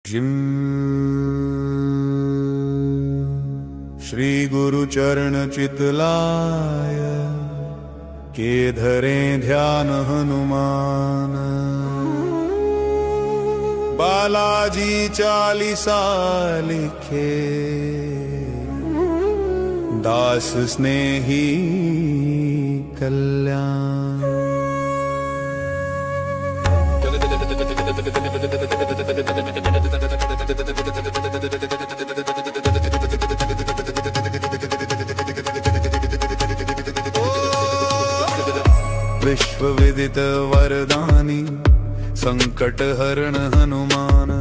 Gym Shri गुरु चरण चितलाय के धरे ध्यान हनुमान। बालाजी चालीसा लिखे दास स्नेही कल्याण। विश्व विदित वरदानी संकट हरण हनुमान।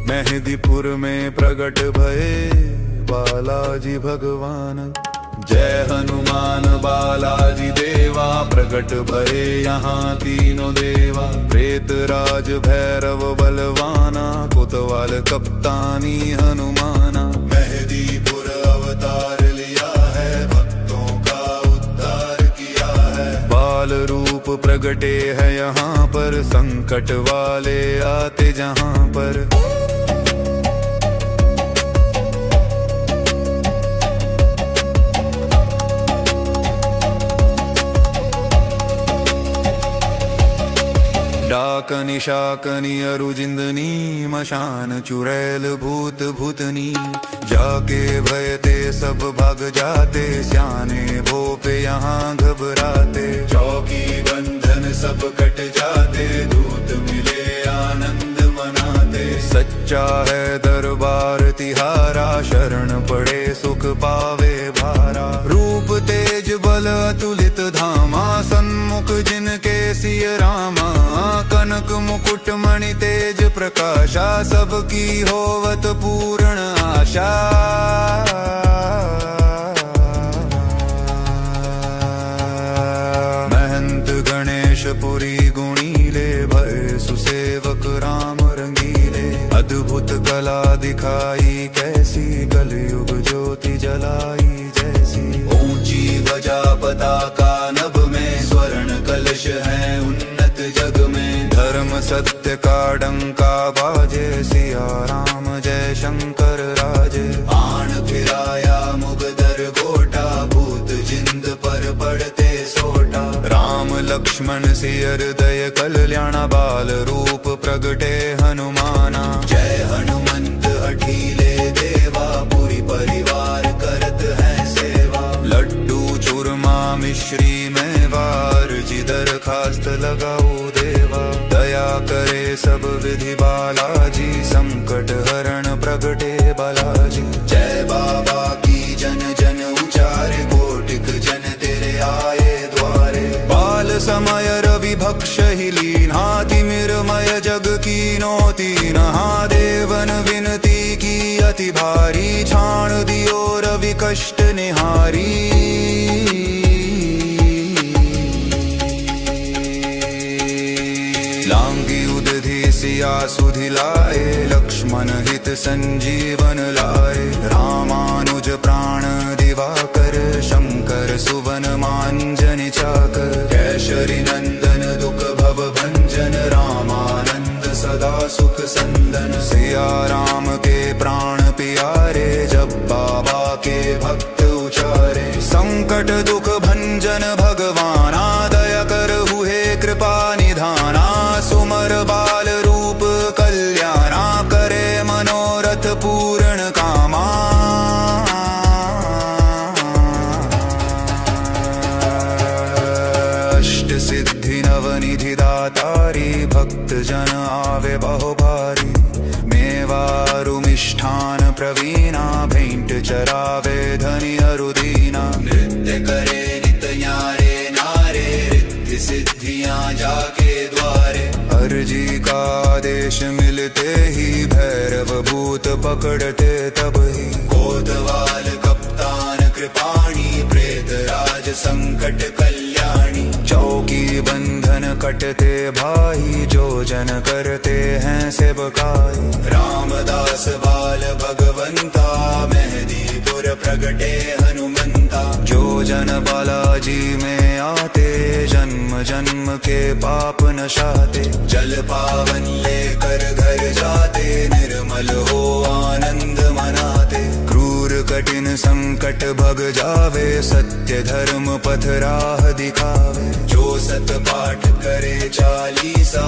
मेहदीपुर में प्रगट भये बालाजी भगवान। जय हनुमान बालाजी देवा, प्रगट भये यहाँ तीनों देवा। प्रेत राज भैरव बलवाना, कोतवाल कप्तानी हनुमाना। मेहदीपुर अवतार लिया है, भक्तों का उद्धार किया है। बाल रूप प्रगटे है यहाँ पर, संकट वाले आते जहाँ पर। डाकनी शाकनी अरु जिंदनी, मशान चुड़ैल भूत भूतनी। जाके भय ते सब भाग जाते, स्याने भोपे यहाँ घबराते। चौकी बंधन सब कट जाते, दूत मिले आनंद मनाते। सच्चा है दरबार तिहारा, शरण पड़े सुख पावे भारा। रूप तेज बल अतुलित धामा, सन्मुख जिनके सिय रामा। कनक मुकुट मणि तेज प्रकाशा, सबकी होवत पूर्ण आशा। महंत गणेश पुरी गुणीले, भय सुसेवक राम रंगीले। अद्भुत कला दिखाई कैसी, कलयुग ज्योति जलाई जैसी। ऊंची ध्वजा पताका नभ में, स्वर्ण कलश है उन्नत जग में। धर्म सत्य का डंका बाजे, सिया राम जय शंकर राजे। आन फिराया मुगदर गोटा, भूत जिंद पर पड़ते सोटा। राम लक्ष्मण सियर दय कल्याणा, बाल रूप प्रगटे हनुमाना। जय हनुमंत हठीले देवा, पूरी परिवार करत है सेवा। लड्डू चूरमा मिश्री मेवार, जी दरखास्त लगाओ देवा। दया करे सब विधि बालाजी, संकट हरण प्रगटे बालाजी। जय बाबा की जन जन उचारे, कोटिक जन तेरे आए द्वारे। बाल समय रवि भक्ष ही लीन्हा, तिमिरमय जग कीनो तीन्हा। देवन विनती की अति भारी, छाण दियो रवि कष्ट निहारी। लांगी उदधि सिया सुधि लाए, लक्ष्मण हित संजीवन लाए। रामानुज प्राण दिवाकर, शंकर सुवन मांजन चाकर। केशरी नंदन दुख भव भंजन, रामानंद सदा सुख संदन। सिया राम के प्राण प्यारे, जब बाबा के भक्त उचारे। संकट दुख भंजन भगवाना, दया कर हुए कृपा निधाना। सुमर बाल रूप कल्याणा, करे मनोरथ पूर्ण कामा। अष्ट सिद्धि नवनिधि दातारी, भक्त जन आवे बहुभारी। मेवारु मिष्ठान प्रवीणा, भेंट चरावे धनी अरुदीना। नृत्य करे नित न्यारे नारे, रिद्धि सिद्धियां जाके द्वारे। अर्जी का आदेश मिलते ही, भैरव भूत पकड़ते तब ही। कोतवाल कप्तान कृपाणी, प्रेत राज संकट कल्याणी। चौकी बंधन कटते भाई, जो जन करते हैं सेवकाई। रामदास बाल भगवंता, मेहदीपुर प्रगटे हनुमंता। जो जन बालाजी में आते, जन्म जन्म के पाप नशाते। जल पावन लेकर घर जाते, निर्मल संकट भग जावे, सत्य धर्म पथ राह दिखावे। जो सत पाठ करे चालीसा,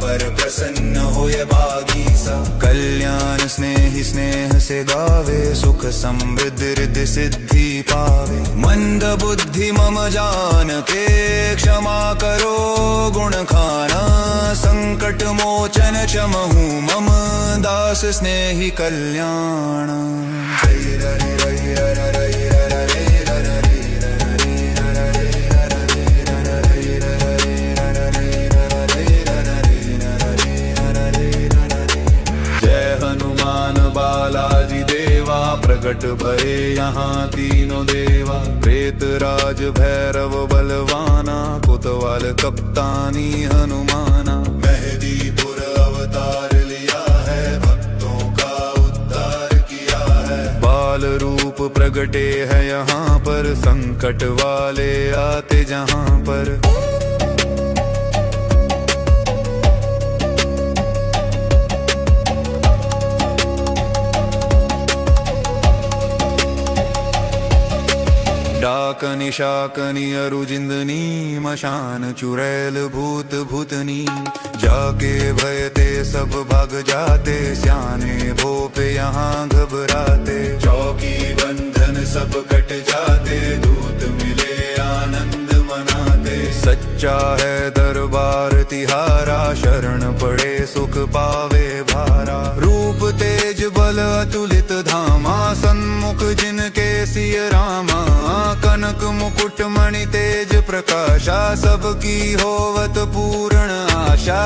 पर प्रसन्न होय भागीसा। कल्याण स्नेही स्नेह से गावे, सुख समृद्धि रिद्धि सिद्धि पावे। मंद बुद्धि मम जान के, क्षमा करो गुण खाना। संकट मोचन क्षमहु मम, दास स्नेही कल्याण। जय हनुमान बालाजी देवा, प्रगट भये यहाँ तीनों देवा। प्रेत राज भैरव बलवाना, कोतवाल कप्तानी हनुमाना। मेहदीपुर अवतार लिया है, भक्तों का उद्धार किया है। बाल रूप प्रगटे है यहाँ पर, संकट वाले आते जहाँ पर। डाकनी शाकनी अरुजिंदनी, मशान चुड़ैल भूत भूतनी। जाके भय ते सब भाग जाते, स्याने भोपे यहाँ घबराते। चौकी बंधन सब कट जाते, दूत मिले आनंद मनाते। सच्चा है दरबार तिहारा, शरण पड़े सुख पावे भारा। रूप तेज बल अतुलित धामा, सन्मुख जिनके सिय रामा। कनक मुकुट मणि तेज प्रकाशा, सबकी होवत पूर्ण आशा।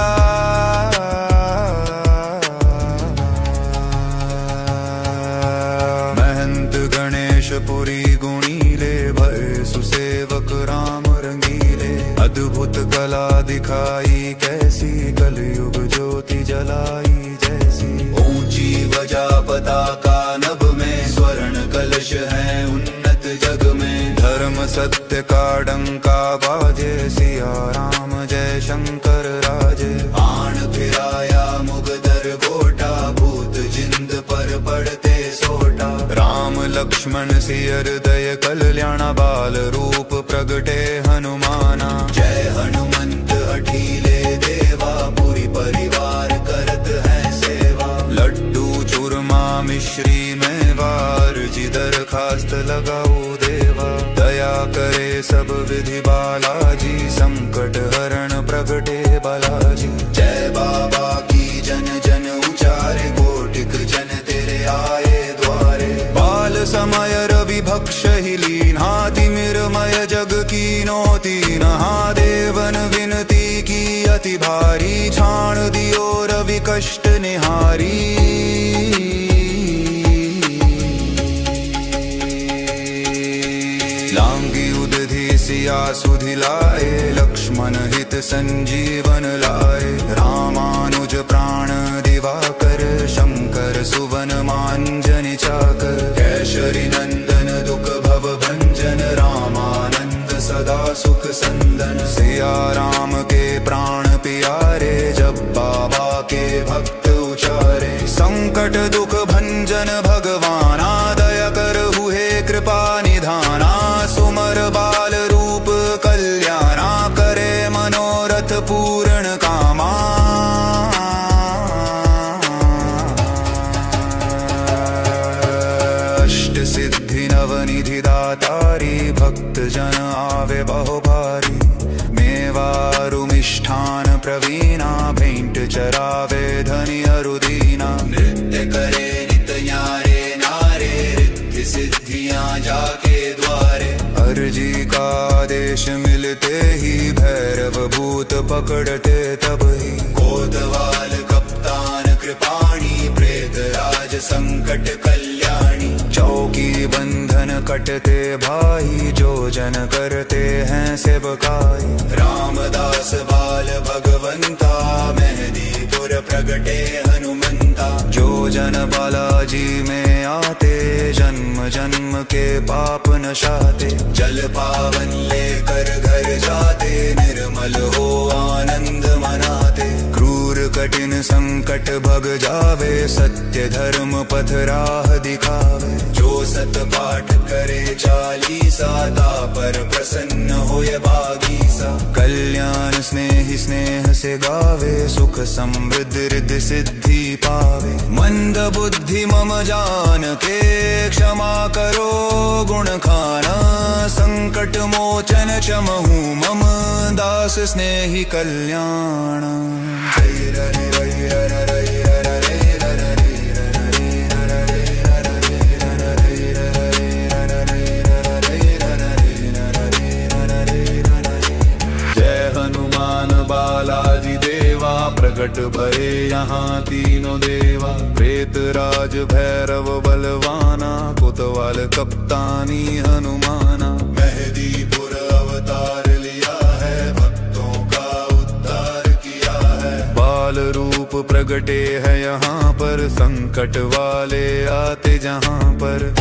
महंत गणेश पुरी गुणीले, भय सुसेवक राम रंगीले। अद्भुत कला दिखाई कैसी, कलयुग ज्योति जलाई जैसी। ऊंची वजा पताका नभ में, स्वर्ण कलश है उन्नत जग में। धर्म सत्य का डंका बाजे, सिया राम जय शंकर राजे। आन फिराया मुगदर गोटा, भूत जिंद पर पड़ते सोटा। राम लक्ष्मण सियर दय कल्याणा, बाल रूप प्रगटे हनुमाना। जय हनुमंत हठीले देवा, पूरी परिवार करत है सेवा। लड्डू चूरमा मिश्री मेवार, जी दरखास्त लगाओ देवा। दया करे सब विधि बालाजी, संकट हरण प्रगटे बालाजी। जय बाबा की जन जन उचारे, कोटिक जन तेरे आए द्वारे। बाल समय रवि भक्ष ही लीन्हा, तिमिरमय जग कीनो तीनहा। देवन विनती की अति भारी, छाण दियो रवि कष्ट निहारी। लांगी उदधि सिया सुधि लाए, लक्ष्मण हित संजीवन लाए। रामानुज प्राण दिवाकर, शंकर सुवन मांजनि चाकर। केशरी नंदन दुख भव भंजन, रामानंद सदा सुख संदन। सिया राम के प्राण प्यारे, जब बाबा के भक्त उचारे। संकट दुख भंजन भगवाना, दया कर हुए कृपा निधाना। सुमर बाल रूप कल्याणा, करे मनोरथ पूर्ण कामा। अष्ट सिद्धि नवनिधि दातारी, भक्त जन आवे बहुभारी। मेवारु मिष्ठान प्रवीणा, भेंट चरावे धनि अरुदीना। नृत्य करे नित न्यारे नारे, रिद्धि सिद्धियां जाके द्वारे। अर्जी का आदेश मिलते ही, भैरव भूत पकड़ते तब ही। कोतवाल कप्तान कृपाणी, प्रेत राज संकट कल्याणी। चौकी बंधन कटते भाई, जो जन करते हैं सेवकाई। रामदास बाल भगवंता, मेहदीपुर प्रगटे हनुमंता। जो जन बालाजी में आते, जन्म जन्म के पाप नशाते। जल पावन लेकर घर जाते, निर्मल हो आनंद मनाते। क्रूर कठिन संकट भग जावे, सत्य धर्म पथ राह दिखावे। जो सत पाठ करे चालीसा, पर प्रसन्न होय भागीसा। कल्याण स्नेही स्नेह से गावे, सुख समृद्धि रिद्धि सिद्धि पावे। मंद बुद्धि मम जान के, क्षमा करो गुण खाना। संकट मोचन क्षमहु मम, दास स्नेही कल्याण। जय हनुमान बालाजी देवा, प्रकट भये यहाँ तीनों देवा। प्रेत राज भैरव बलवाना, कोतवाल कप्तानी हनुमाना। मेहदीपुर अवतार लिया है, भक्तों का उद्धार किया है। बाल रूप प्रगटे है यहाँ पर, संकट वाले आते जहाँ पर।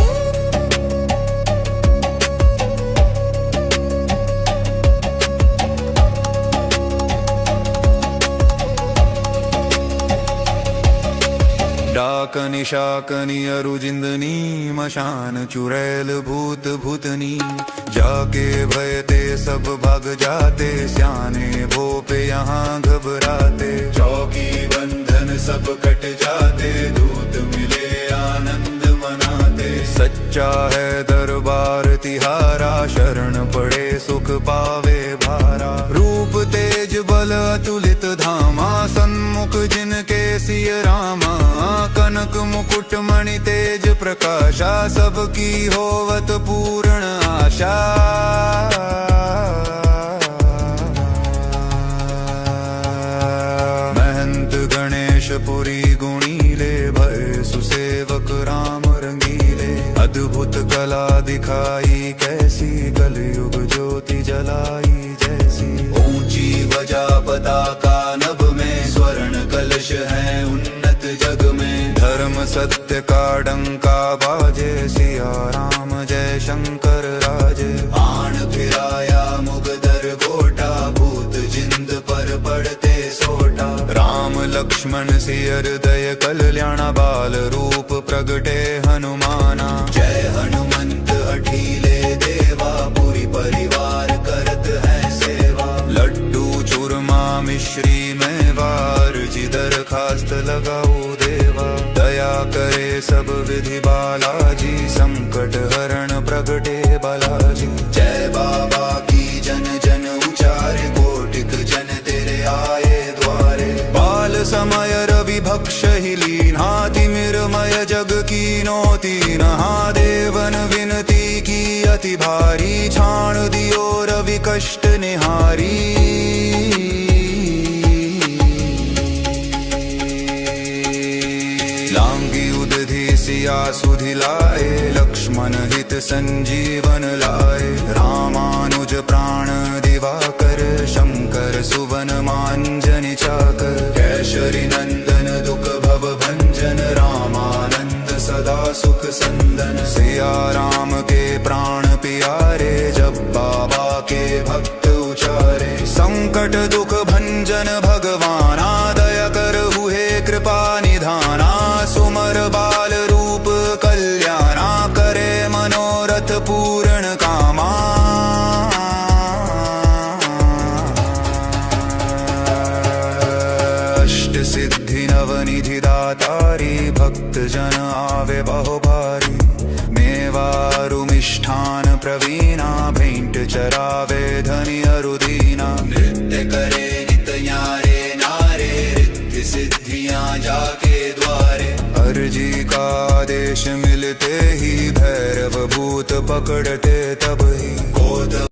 डाकनी शाकनी अरुजिंदनी, मशान चुड़ैल भूत भूतनी। जाके भय ते सब भाग जाते, स्याने भोपे यहाँ घबराते। चौकी बंधन सब कट जाते, दूत मिले आनंद मनाते। सच्चा है दरबार तिहारा, शरण पड़े सुख पावे भारा। रूप तेज बल अतुलित धामा, सन्मुख जिनके सिय रामा। कनक मुकुट मणि तेज प्रकाशा, सबकी होवत पूर्ण आशा। महंत गणेश पुरी गुणीले, भय सुसेवक राम रंगीले। अद्भुत कला दिखाई कैसी, कलयुग ज्योति जलाई जैसी। ऊंची बजा पताका नभ में, स्वर्ण कलश है उन्नत जग में। धर्म सत्य का डंका बाजे, सिया राम जय शंकर राजे। आन फिराया मुगदर गोटा, भूत जिंद पर पड़ते सोटा। राम लक्ष्मण सियर दय कल्याणा, बाल रूप प्रगटे हनुमाना। जय हनुमंत हठीले देवा, पूरी परिवार करत है सेवा। लड्डू चूरमा मिश्री मेवार, जी दरखास्त लगाओ देवा। दया करे सब विधि बालाजी, संकट हरण प्रगटे बालाजी। जय बाबा की जन जन उचारे, कोटिक जन तेरे आए द्वारे। बाल समय रवि भक्ष ही लीन्हा, तिमिरमय जग कीनो तीनहा। देवन विनती की अति भारी, छाण दियो रवि कष्ट निहारी। लांगी उदधि सिया सुधि लाए, लक्ष्मण हित संजीवन लाए। रामानुज प्राण दिवाकर, शंकर सुवन मांजनि चाकर। केशरी नंदन दुख भव भंजन, रामानंद सदा सुख संदन। सिया राम के प्राण प्यारे, जब बाबा के भक्त उचारे। संकट दुख भंजन भगवाना, दया कर हुए कृपा निधाना। सुमर बाल रूप कल्याणा, करे मनोरथ पूर्ण कामा। अष्ट सिद्धि नवनिधि दातारी, भक्त जन आवे बहुभारी। मेवारु मिष्ठान प्रवीणा, भेंट चरावे धनि अरुदीना। नृत्य करे नित न्यारे नारे, रिद्धि सिद्धियां जाके द्वारे। अर्जी का आदेश मिलते ही, भैरव भूत पकड़ते तब ही। कोत